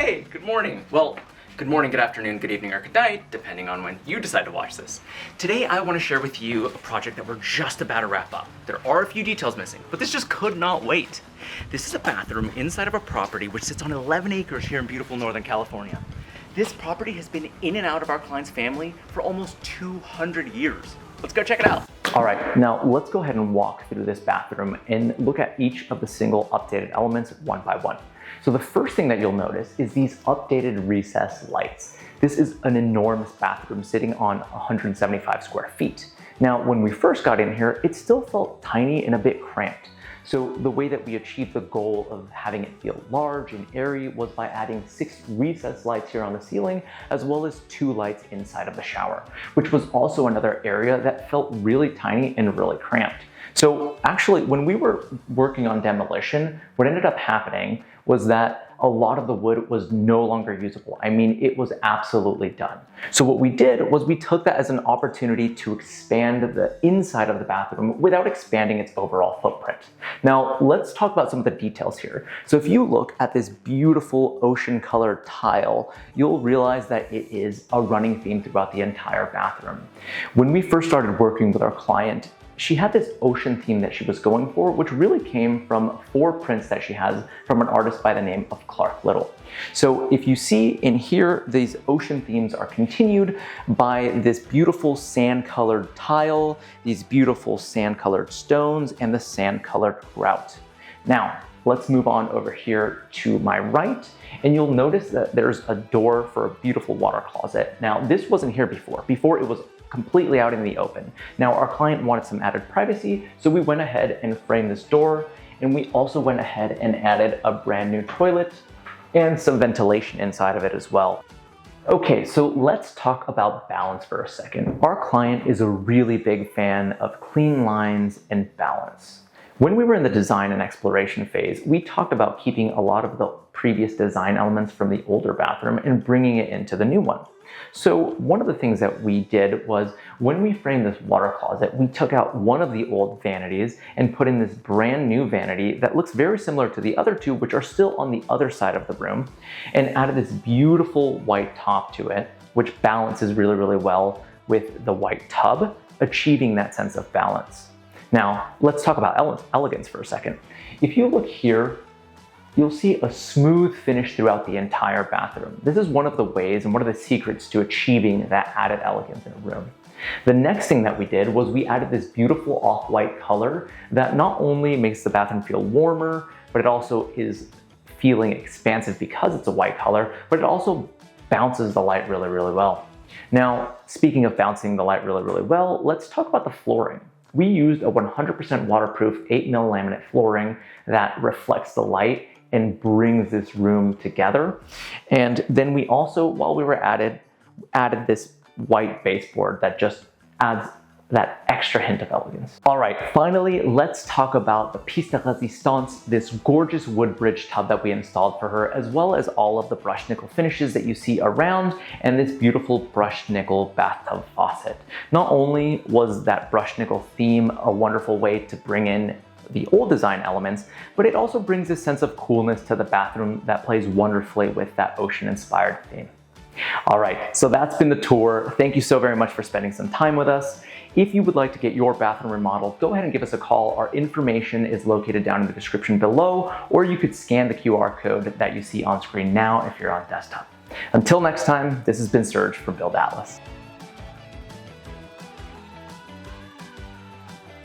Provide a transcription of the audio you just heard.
Hey, good morning. Well, good morning, good afternoon, good evening, or good night, depending on when you decide to watch this. Today, I want to share with you a project that we're just about to wrap up. There are a few details missing, but this just could not wait. This is a bathroom inside of a property which sits on 11 acres here in beautiful Northern California. This property has been in and out of our client's family for almost 200 years. Let's go check it out. All right, now let's go ahead and walk through this bathroom and look at each of the single updated elements one by one. So the first thing that you'll notice is these updated recessed lights. This is an enormous bathroom sitting on 175 square feet. Now, when we first got in here, it still felt tiny and a bit cramped. So the way that we achieved the goal of having it feel large and airy was by adding 6 recessed lights here on the ceiling, as well as 2 lights inside of the shower, which was also another area that felt really tiny and really cramped. So actually, when we were working on demolition, what ended up happening was that a lot of the wood was no longer usable. I mean, it was absolutely done. So what we did was we took that as an opportunity to expand the inside of the bathroom without expanding its overall footprint. Now, let's talk about some of the details here. So if you look at this beautiful ocean colored tile, you'll realize that it is a running theme throughout the entire bathroom. When we first started working with our client, she had this ocean theme that she was going for, which really came from 4 prints that she has from an artist by the name of Clark Little. So if you see in here, these ocean themes are continued by this beautiful sand-colored tile, these beautiful sand-colored stones, and the sand-colored grout. Now, let's move on over here to my right, and you'll notice that there's a door for a beautiful water closet. Now, this wasn't here before. Before, it was completely out in the open. Now, our client wanted some added privacy, so we went ahead and framed this door, and we also went ahead and added a brand new toilet and some ventilation inside of it as well. Okay, so let's talk about balance for a second. Our client is a really big fan of clean lines and balance. When we were in the design and exploration phase, we talked about keeping a lot of the previous design elements from the older bathroom and bringing it into the new one. So one of the things that we did was when we framed this water closet, we took out one of the old vanities and put in this brand new vanity that looks very similar to the other 2, which are still on the other side of the room, and added this beautiful white top to it, which balances really, really well with the white tub, achieving that sense of balance. Now, let's talk about elegance for a second. If you look here, you'll see a smooth finish throughout the entire bathroom. This is one of the ways and one of the secrets to achieving that added elegance in a room. The next thing that we did was we added this beautiful off-white color that not only makes the bathroom feel warmer, but it also is feeling expansive because it's a white color, but it also bounces the light really, really well. Now, speaking of bouncing the light really, really well, let's talk about the flooring. We used a 100% waterproof 8mm laminate flooring that reflects the light and brings this room together. And then we also, while we were added this white baseboard that just adds that extra hint of elegance. All right, finally, let's talk about the piece de resistance, this gorgeous wood bridge tub that we installed for her, as well as all of the brushed nickel finishes that you see around, and this beautiful brushed nickel bathtub faucet. Not only was that brushed nickel theme a wonderful way to bring in the old design elements, but it also brings a sense of coolness to the bathroom that plays wonderfully with that ocean-inspired theme. All right, so that's been the tour. Thank you so very much for spending some time with us. If you would like to get your bathroom remodeled, go ahead and give us a call. Our information is located down in the description below, or you could scan the QR code that you see on screen now if you're on desktop. Until next time, this has been Serge for Build Atlas.